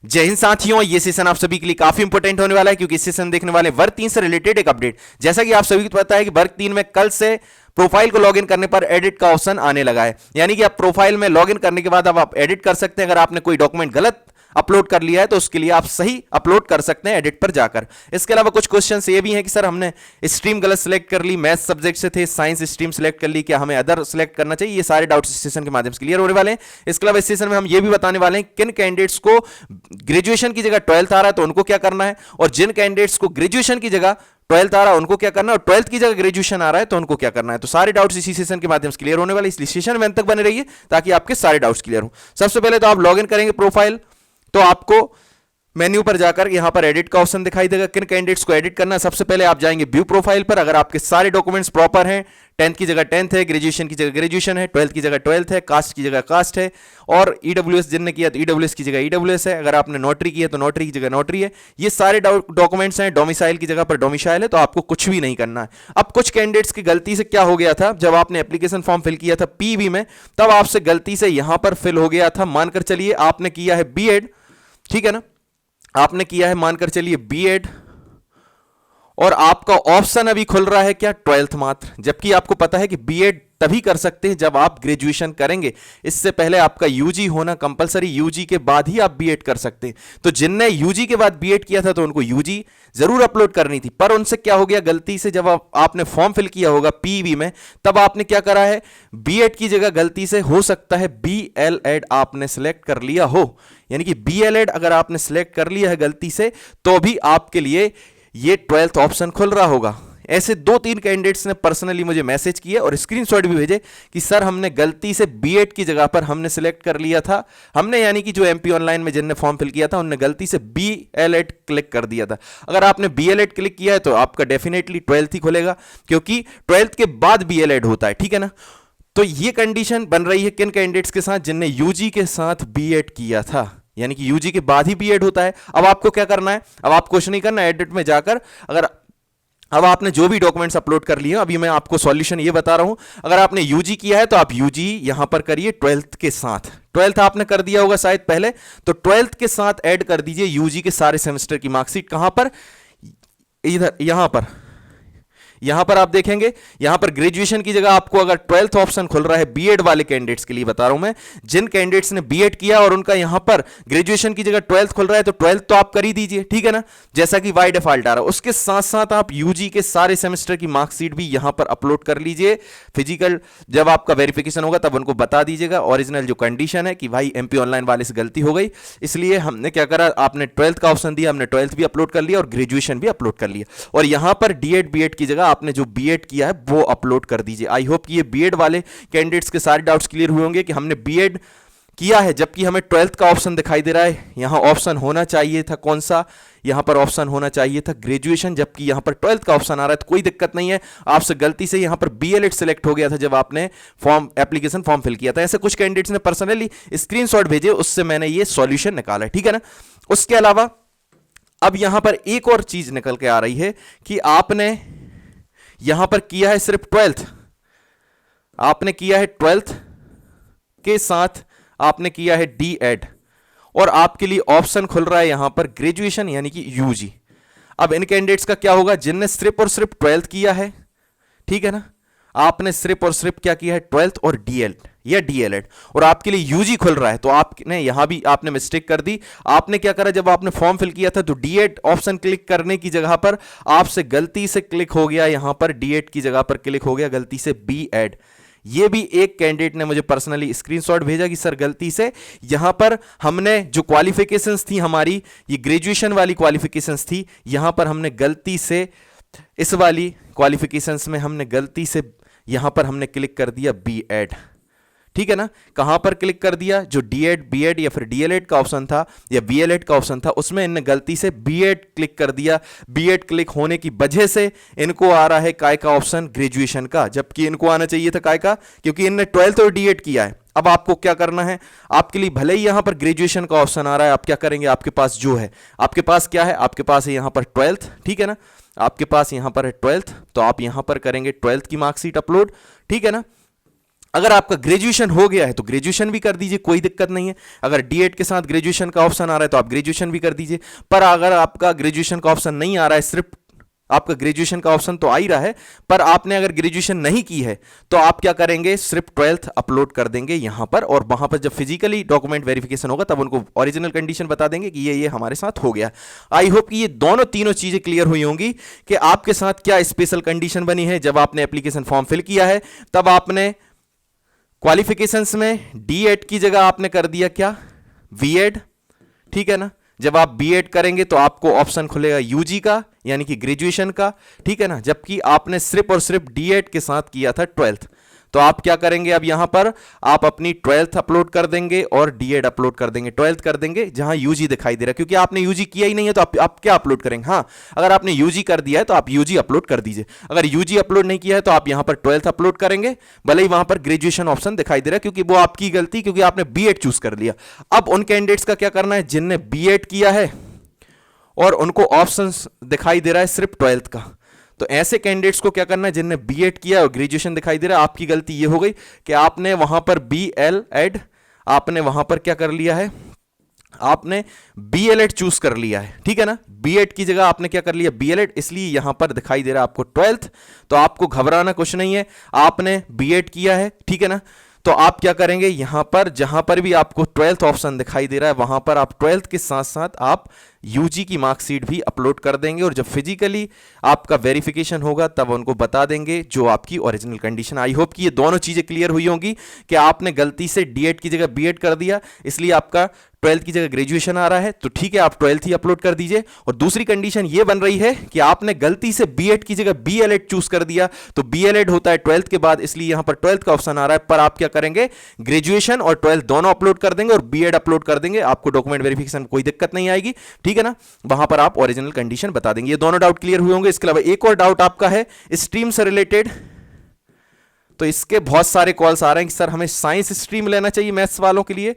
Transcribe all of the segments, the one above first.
जय हिंद साथियों, ये सेशन आप सभी के लिए काफी इंपॉर्टेंट होने वाला है क्योंकि इस सेशन देखने वाले वर्ग 3 से रिलेटेड एक अपडेट। जैसा कि आप सभी को पता है कि वर्ग 3 में कल से प्रोफाइल को लॉगिन करने पर एडिट का ऑप्शन आने लगा है। यानी कि आप प्रोफाइल में लॉगिन करने के बाद अब आप एडिट कर सकते हैं। अगर आपने कोई डॉक्यूमेंट गलत अपलोड कर लिया है तो उसके लिए आप सही अपलोड कर सकते हैं एडिट पर जाकर। इसके अलावा कुछ क्वेश्चंस ये भी हैं कि सर हमने स्ट्रीम गलत सिलेक्ट कर ली, मैथ सब्जेक्ट से थे, साइंस स्ट्रीम सिलेक्ट कर ली, क्या हमें अदर सिलेक्ट करना चाहिए? ये सारे डाउट्स इस सेशन के माध्यम से क्लियर होने वाले हैं। इसके अलावा इस सेशन में हम ये भी बताने वाले हैं किन कैंडिडेट्स को ग्रेजुएशन की जगह 12th आ रहा है तो उनको क्या करना है, और जिन कैंडिडेट्स को ग्रेजुएशन की जगह 12th आ रहा है उनको क्या करना है, और 12th की जगह ग्रेजुएशन आ रहा है तो उनको क्या करना है। तो सारे डाउट्स इसी सेशन के माध्यम से क्लियर होने वाले, इसलिए सेशन में अंत तक बने रहिए ताकि आपके सारे डाउट्स क्लियर हो। सबसे पहले तो आप लॉगिन करेंगे प्रोफाइल, तो आपको मेन्यू पर जाकर यहां पर एडिट का ऑप्शन दिखाई देगा। किन कैंडिडेट्स को एडिट करना है, सबसे पहले आप जाएंगे व्यू प्रोफाइल पर। अगर आपके सारे डॉक्यूमेंट्स प्रॉपर हैं, 10th की जगह 10th है, ग्रेजुएशन की जगह ग्रेजुएशन है, 12th की जगह 12th है, कास्ट की जगह कास्ट है, और ईडब्ल्यूएस जिनने किया तो ईडब्ल्यूएस की जगह ईडब्ल्यूएस है, अगर आपने नोटरी की है तो नोटरी की जगह नोटरी है, ये सारे डॉक्यूमेंट्स हैं। डोमिसाइल की जगह पर डोमिसाइल है, तो आपको कुछ भी नहीं करना है। अब कुछ कैंडिडेट्स की गलती से क्या हो गया था, जब आपने एप्लीकेशन फॉर्म फिल किया था पीवी में, तब आपसे गलती से यहां पर फिल हो गया था, मानकर चलिए आपने किया है बीएड, ठीक है ना, आपने किया है मानकर चलिए बीएड, और आपका ऑप्शन अभी खुल रहा है क्या, 12th मात्र, जबकि आपको पता है कि बीएड तभी कर सकते हैं जब आप ग्रेजुएशन करेंगे। इससे पहले आपका यूजी होना कंपलसरी, यूजी के बाद ही आप बीएड कर सकते हैं। तो जिनने यूजी के बाद बीएड किया था तो उनको यूजी जरूर अपलोड करनी थी, पर उनसे क्या हो गया, गलती से जब आपने फॉर्म फिल किया होगा पीवी में, तब आपने क्या करा है, बीएड की जगह गलती से हो सकता है बीएलएड आपने सिलेक्ट कर लिया हो। यानी कि बीएलएड अगर आपने सिलेक्ट कर लिया है गलती से, तो भी आपके लिए ये 12th ऑप्शन खुल रहा होगा। ऐसे 2-3 कैंडिडेट्स ने पर्सनली मुझे मैसेज किए और स्क्रीनशॉट भी भेजे कि सर हमने गलती से बीएड की जगह पर हमने सिलेक्ट कर लिया था, हमने यानी कि जो एमपी ऑनलाइन में जिनने फॉर्म फिल किया था उन्होंने गलती से बीएलएड क्लिक कर दिया था। अगर आपने बीएलएड क्लिक किया है तो आपका डेफिनेटली 12th ही खुलेगा, क्योंकि 12th के बाद बीएलएड होता है, ठीक है ना। तो ये कंडीशन बन रही है किन कैंडिडेट्स के साथ, जिनने यूजी के साथ बीएड किया था, यानी कि यूजी के बाद ही बीएड होता है। अब आपको क्या करना है, अब आपको कुछ नहीं करना, एडिट में जाकर अगर अब आपने जो भी डॉक्यूमेंट्स अपलोड कर लिए, अभी मैं आपको सॉल्यूशन ये बता रहा हूं। अगर आपने यूजी किया है तो आप यूजी यहां पर करिए 12th के साथ, 12th आपने कर दिया होगा शायद पहले, तो 12th के साथ ऐड कर दीजिए यूजी के सारे सेमेस्टर की मार्कशीट। कहां पर, इधर यहां पर आप देखेंगे, यहां पर ग्रेजुएशन की जगह आपको अगर 12th ऑप्शन खुल रहा है, बीएड वाले कैंडिडेट्स के लिए बता रहा हूं मैं, जिन कैंडिडेट्स ने बीएड किया और उनका यहां पर ग्रेजुएशन की जगह 12th खुल रहा है, तो 12th तो आप कर ही दीजिए, ठीक है ना, जैसा कि बाय डिफॉल्ट आ रहा है। उसके साथ साथ आप यूजी के सारे सेमेस्टर की मार्कशीट भी यहां पर अपलोड कर लीजिए। फिजिकल जब आपका वेरिफिकेशन होगा तब उनको बता दीजिएगा ओरिजिनल जो कंडीशन है कि भाई एमपी ऑनलाइन वाले से गलती हो गई, इसलिए हमने क्या करा, आपने 12th का ऑप्शन दिया, हमने 12th भी अपलोड कर लिया और ग्रेजुएशन भी अपलोड कर लिया, और यहां पर डीएड बीएड की जगह आपने जो बीएड किया है वो अपलोड कर दीजिए। आई होप कि ये बीएड वाले कैंडिडेट्स के सारे डाउट्स क्लियर हुए होंगे कि हमने बीएड किया है जबकि हमें 12th का ऑप्शन दिखाई दे रहा है। यहां ऑप्शन होना चाहिए था कौन सा, यहां पर ऑप्शन होना चाहिए था ग्रेजुएशन, जबकि यहां पर 12th का ऑप्शन आ रहा है। तो कोई दिक्कत नहीं है, आपसे गलती से यहां पर बीएलएड सिलेक्ट हो गया था जब आपने एप्लीकेशन फॉर्म फिल किया था। ऐसे कुछ कैंडिडेट्स ने पर्सनली स्क्रीनशॉट भेजे, उससे मैंने ये सॉल्यूशन निकाला है, ठीक है ना। उसके अलावा अब यहां पर एक और चीज निकल के आ रही है कि आपने यहां पर किया है सिर्फ 12th, आपने किया है 12th के साथ आपने किया है डीएड, और आपके लिए ऑप्शन खुल रहा है यहां पर ग्रेजुएशन यानी कि यूजी। अब इन कैंडिडेट्स का क्या होगा, जिनने सिर्फ और सिर्फ 12th किया है, ठीक है ना, आपने सिर्फ और सिर्फ क्या किया है 12th और डीएड या डीएलएड, और आपके लिए यूजी खुल रहा है, तो आपने यहां भी आपने मिस्टेक कर दी। आपने क्या करा, जब आपने फॉर्म फिल किया था तो डीएड ऑप्शन क्लिक करने की जगह पर आपसे गलती से क्लिक हो गया, यहां पर डीएड की जगह पर क्लिक हो गया गलती से बीएड। ये भी एक कैंडिडेट ने मुझे पर्सनली स्क्रीनशॉट भेजा कि सर गलती से यहां पर हमने जो क्वालिफिकेशंस थी हमारी, ये ग्रेजुएशन वाली क्वालिफिकेशंस थी, यहां पर हमने गलती से इस वाली क्वालिफिकेशंस में हमने गलती से यहां पर हमने क्लिक कर दिया बीएड, ठीक है ना। कहां पर क्लिक कर दिया, जो डीएड बीएड या फिर डीएलएड का ऑप्शन था या बीएलएड का ऑप्शन था, उसमें इनने गलती से बीएड क्लिक कर दिया। बीएड क्लिक होने की वजह से इनको आ रहा है काय का ऑप्शन, ग्रेजुएशन का, जबकि इनको आना चाहिए था काय का, क्योंकि इनने 12th और डीएड किया है। अब आपको क्या करना है, आपके लिए भले ही यहां पर ग्रेजुएशन का ऑप्शन आ रहा है, आप क्या करेंगे, आपके पास जो है, आपके पास क्या है, आपके पास है यहां पर 12th, ठीक है ना, आपके पास यहां पर है 12th, तो आप यहां पर करेंगे 12th की मार्कशीट अपलोड, ठीक है ना। अगर आपका ग्रेजुएशन हो गया है तो ग्रेजुएशन भी कर दीजिए, कोई दिक्कत नहीं है। अगर डीएड के साथ ग्रेजुएशन का ऑप्शन आ रहा है तो आप ग्रेजुएशन भी कर दीजिए। पर अगर आपका ग्रेजुएशन का ऑप्शन नहीं आ रहा है, सिर्फ आपका ग्रेजुएशन का ऑप्शन तो आ ही रहा है, पर आपने अगर ग्रेजुएशन नहीं की है तो आप क्या करेंगे, सिर्फ 12th अपलोड कर देंगे यहां पर, और वहां पर जब फिजिकली डॉक्यूमेंट वेरिफिकेशन होगा तब उनको ओरिजिनल कंडीशन बता देंगे कि ये हमारे साथ हो गया। आई होप कि ये दोनों तीनों चीजें क्लियर हुई होंगी कि आपके साथ क्या स्पेशल कंडीशन बनी है। जब आपने एप्लीकेशन फॉर्म फिल किया है तब आपने क्वालिफिकेशंस में डीएड की जगह आपने कर दिया क्या, बीएड, ठीक है ना। जब आप बीएड करेंगे तो आपको ऑप्शन खुलेगा यूजी का, यानी कि ग्रेजुएशन का, ठीक है ना। जबकि आपने सिर्फ और सिर्फ डीएड के साथ किया था 12th, तो आप क्या करेंगे, अब यहां पर आप अपनी 12th अपलोड कर देंगे और डीएड अपलोड कर देंगे। 12th कर देंगे जहां यूजी दिखाई दे रहा है, क्योंकि आपने यूजी किया ही नहीं है तो आप क्या अपलोड करेंगे। हाँ, अगर आपने यूजी कर दिया है तो आप यूजी अपलोड कर दीजिए। अगर यूजी अपलोड नहीं किया है तो आप यहां पर 12th अपलोड करेंगे, भले ही वहां पर ग्रेजुएशन ऑप्शन दिखाई दे रहा है, क्योंकि वो आपकी गलती, क्योंकि आपने बीएड चूज कर लिया। अब उन कैंडिडेट्स का क्या करना है जिनने बीएड किया है और उनको ऑप्शन दिखाई दे रहा है सिर्फ 12th का, तो ऐसे कैंडिडेट्स को क्या करना है जिनने बीएड किया और ग्रेजुएशन दिखाई दे रहा है। आपकी गलती ये हो गई कि आपने वहां पर बीएलएड, आपने वहां पर क्या कर लिया है, आपने बीएलएड चूज कर लिया है, ठीक है ना। बीएड की जगह आपने क्या कर लिया, बीएलएड, इसलिए यहां पर दिखाई दे रहा है आपको 12th। तो आपको घबराना कुछ नहीं है, आपने बीएड किया है, ठीक है ना। तो आप क्या करेंगे, यहां पर जहां पर भी आपको 12th ऑप्शन दिखाई दे रहा है वहां पर आप 12th के साथ साथ आप यूजी की मार्कशीट भी अपलोड कर देंगे, और जब फिजिकली आपका वेरिफिकेशन होगा तब उनको बता देंगे जो आपकी ओरिजिनल कंडीशन। आई होप कि ये दोनों चीजें क्लियर हुई होंगी कि आपने गलती से डीएड की जगह बीएड कर दिया, इसलिए आपका 12th की जगह ग्रेजुएशन आ रहा है, तो ठीक है आप 12th ही अपलोड कर दीजिए। और दूसरी कंडीशन ये बन रही है कि आपने गलती से बीएड की जगह बीएलएड चूज कर दिया, तो बीएलएड होता है 12th के बाद, इसलिए यहां पर 12th का ऑप्शन आ रहा है, पर आप क्या करेंगे, ग्रेजुएशन और 12th दोनों अपलोड कर देंगे और बीएड अपलोड कर देंगे। आपको डॉक्यूमेंट वेरिफिकेशन में कोई दिक्कत नहीं आएगी, ठीक है ना। वहां पर आप ओरिजिनल कंडीशन बता देंगे। ये दोनों डाउट क्लियर हुए होंगे। इसके अलावा एक और डाउट आपका है स्ट्रीम से रिलेटेड, तो इसके बहुत सारे कॉल्स आ रहे हैं कि सर हमें साइंस स्ट्रीम लेना चाहिए मैथ्स वालों के लिए,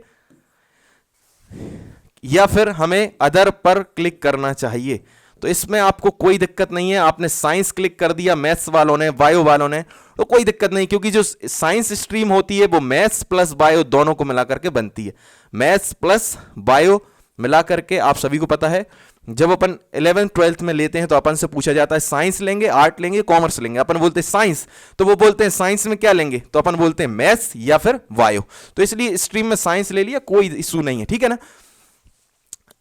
या फिर हमें अदर पर क्लिक करना चाहिए। तो इसमें आपको कोई दिक्कत नहीं है, आपने साइंस क्लिक कर दिया मैथ्स वालों ने, बायो वालों ने, तो कोई दिक्कत नहीं, क्योंकि जो साइंस स्ट्रीम होती है वो मैथ्स प्लस बायो दोनों को मिलाकर के बनती है। मैथ्स प्लस बायो मिलाकर के, आप सभी को पता है, जब अपन 11th 12th में लेते हैं तो अपन से पूछा जाता है साइंस लेंगे, आर्ट लेंगे, कॉमर्स लेंगे। अपन बोलते हैं साइंस, तो वो बोलते हैं साइंस में क्या लेंगे, तो अपन बोलते हैं मैथ्स या फिर बायो। तो इसलिए स्ट्रीम में साइंस ले लिया, कोई इशू नहीं है, ठीक है ना।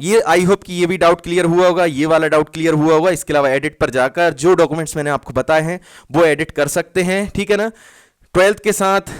ये आई होप कि ये भी डाउट क्लियर हुआ होगा, ये वाला डाउट क्लियर हुआ होगा। इसके अलावा एडिट पर जाकर जो डॉक्यूमेंट्स मैंने आपको बताए हैं वो एडिट कर सकते हैं, ठीक है ना। 12th के साथ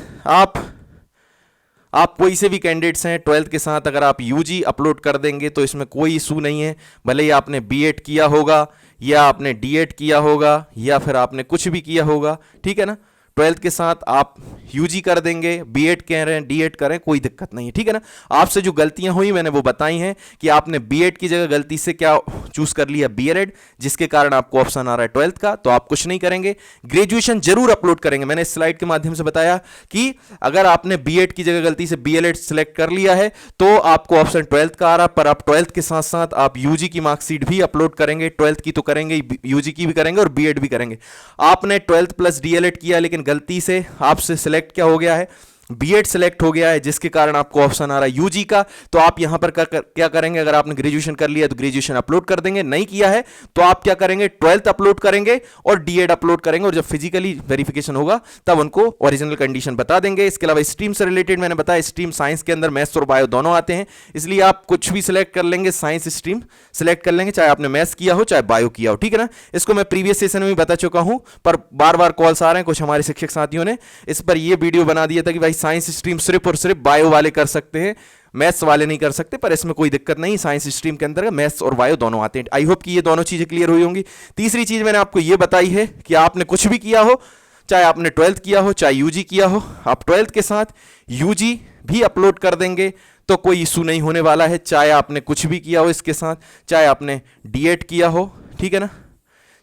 आप कोई से भी कैंडिडेट्स हैं, 12th के साथ अगर आप यूजी अपलोड कर देंगे तो इसमें कोई इशू नहीं है, भले ही आपने बीएड किया होगा या आपने डीएड किया होगा या फिर आपने कुछ भी किया होगा, ठीक है ना। 12th के साथ आप यूजी कर देंगे, बीएड कह रहे हैं, डीएड करें, कोई दिक्कत नहीं है, ठीक है ना। आपसे जो गलतियां हुई मैंने वो बताई हैं कि आपने बीएड की जगह गलती से क्या चूज कर लिया, बीएलएड, जिसके कारण आपको ऑप्शन आ रहा है 12th का, तो आप कुछ नहीं करेंगे। ग्रेजुएशन जरूर अपलोड करेंगे, मैंने इस स्लाइड के माध्यम से बताया कि अगर आपने बीएड की जगह गलती से बीएलएड सिलेक्ट कर लिया है तो आपको ऑप्शन 12th का आ रहा है, पर आप 12th के साथ साथ आप यूजी की मार्कशीट भी अपलोड करेंगे। 12th की तो करेंगे, यूजी की भी करेंगे और बीएड भी करेंगे। आपने 12th प्लस डीएलएड किया, लेकिन गलती से आपसे सिलेक्ट क्या हो गया है, बीएड सिलेक्ट हो गया है, जिसके कारण आपको ऑप्शन आ रहा है यूजी का। तो आप यहां पर क्या करेंगे, अगर आपने ग्रेजुएशन कर लिया तो ग्रेजुएशन अपलोड कर देंगे, नहीं किया है तो आप क्या करेंगे, 12th अपलोड करेंगे और डीएड अपलोड करेंगे, और जब फिजिकली वेरिफिकेशन होगा तब उनको ओरिजिनल कंडीशन बता देंगे। इसके अलावा स्ट्रीम से रिलेटेड मैंने बताया, स्ट्रीम साइंस के अंदर मैथ्स और बायो दोनों आते हैं, इसलिए आप कुछ भी सिलेक्ट कर लेंगे, साइंस स्ट्रीम सिलेक्ट कर लेंगे, चाहे आपने मैथ्स किया हो चाहे बायो किया हो, ठीक है ना। इसको मैं प्रीवियस सेशन में भी बता चुका हूं, पर बार बार कॉल्स आ रहे हैं कुछ हमारे शिक्षक साथियों ने, इस पर यह वीडियो बना दिया था कि भाई साइंस स्ट्रीम सिर्फ और सिर्फ बायो वाले कर सकते हैं, मैथ्स वाले नहीं कर सकते, पर इसमें कोई दिक्कत नहीं, साइंस स्ट्रीम के अंदर मैथ्स और बायो दोनों आते हैं। आई होप कि ये दोनों चीजें क्लियर हुई होंगी। तीसरी चीज मैंने आपको ये बताई है कि आपने कुछ भी किया हो, चाहे आपने 12th किया हो चाहे यूजी किया हो, आप 12th के साथ यूजी भी अपलोड कर देंगे तो कोई इशू नहीं होने वाला है। चाहे आपने कुछ भी किया हो इसके साथ, चाहे आपने डीएड किया हो, ठीक है ना,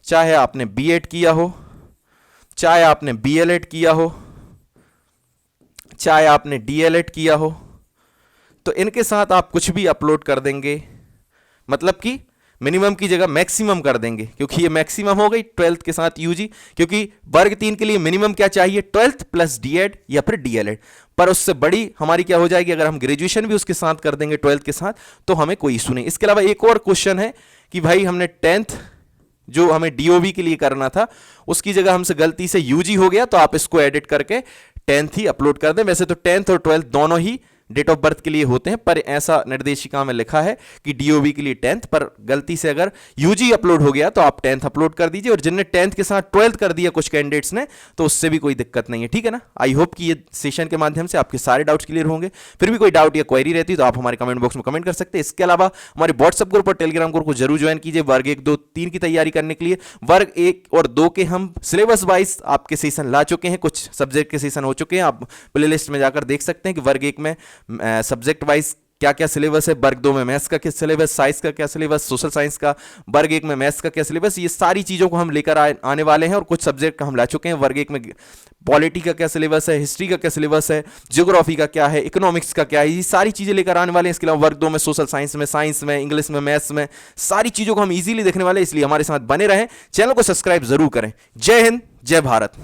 चाहे आपने बीएड किया हो, चाहे आपने बीएलएड किया हो, चाहे आपने डीएलएड किया हो, तो इनके साथ आप कुछ भी अपलोड कर देंगे। मतलब कि मिनिमम की जगह मैक्सिमम कर देंगे, क्योंकि ये मैक्सिमम हो गई 12th के साथ यूजी, क्योंकि वर्ग 3 के लिए मिनिमम क्या चाहिए 12th प्लस डीएड या फिर डीएलएड, पर उससे बड़ी हमारी क्या हो जाएगी अगर हम ग्रेजुएशन भी उसके साथ कर देंगे 12th के साथ, तो हमें कोई इशू नहीं। इसके अलावा एक और क्वेश्चन है कि भाई हमने 10th जो हमें डीओबी के लिए करना था उसकी जगह हमसे गलती से यूजी हो गया, तो आप इसको एडिट करके 10th ही अपलोड कर दें। वैसे तो 10th और 12th दोनों ही डेट ऑफ बर्थ के लिए होते हैं, पर ऐसा निर्देशिका में लिखा है कि डीओबी के लिए 10th, पर गलती से अगर यूजी अपलोड हो गया तो आप 10th अपलोड कर दीजिए। और जिनने 10th के साथ 12th कर दिया कुछ कैंडिडेट्स ने, तो उससे भी कोई दिक्कत नहीं है, ठीक है ना। आई होप कि ये सेशन के माध्यम से आपके सारे डाउट्स क्लियर होंगे। फिर भी कोई डाउट या क्वेरी रहती तो आप हमारे कमेंट बॉक्स में कमेंट कर सकते हैं। इसके अलावा हमारे व्हाट्सएप ग्रुप और टेलीग्राम ग्रुप को जरूर ज्वाइन कीजिए वर्ग 1, 2, 3 की तैयारी करने के लिए। वर्ग 1 और 2 के हम सिलेबस वाइज आपके सेशन ला चुके हैं, कुछ सब्जेक्ट के सेशन हो चुके हैं, आप प्लेलिस्ट में जाकर देख सकते हैं कि वर्ग 1 में सब्जेक्ट वाइज क्या क्या सिलेबस है, वर्ग 2 में मैथ्स का क्या सिलेबस, साइंस का क्या सिलेबस, सोशल साइंस का, वर्ग 1 में मैथ्स का क्या सिलेबस, ये सारी चीजों को हम लेकर आने वाले हैं। और कुछ सब्जेक्ट का हम ला चुके हैं। वर्ग 1 में पॉलिटी का क्या सिलेबस है, हिस्ट्री का क्या सिलेबस है, ज्योग्राफी का क्या है, इकोनॉमिक्स का क्या है, ये सारी चीजें लेकर आने वाले हैं। इसके अलावा वर्ग 2 में सोशल साइंस में, साइंस में, इंग्लिश में, मैथ्स में, सारी चीजों को हम इजीली देखने वाले हैं। इसलिए हमारे साथ बने रहें, चैनल को सब्सक्राइब जरूर करें। जय हिंद, जय भारत।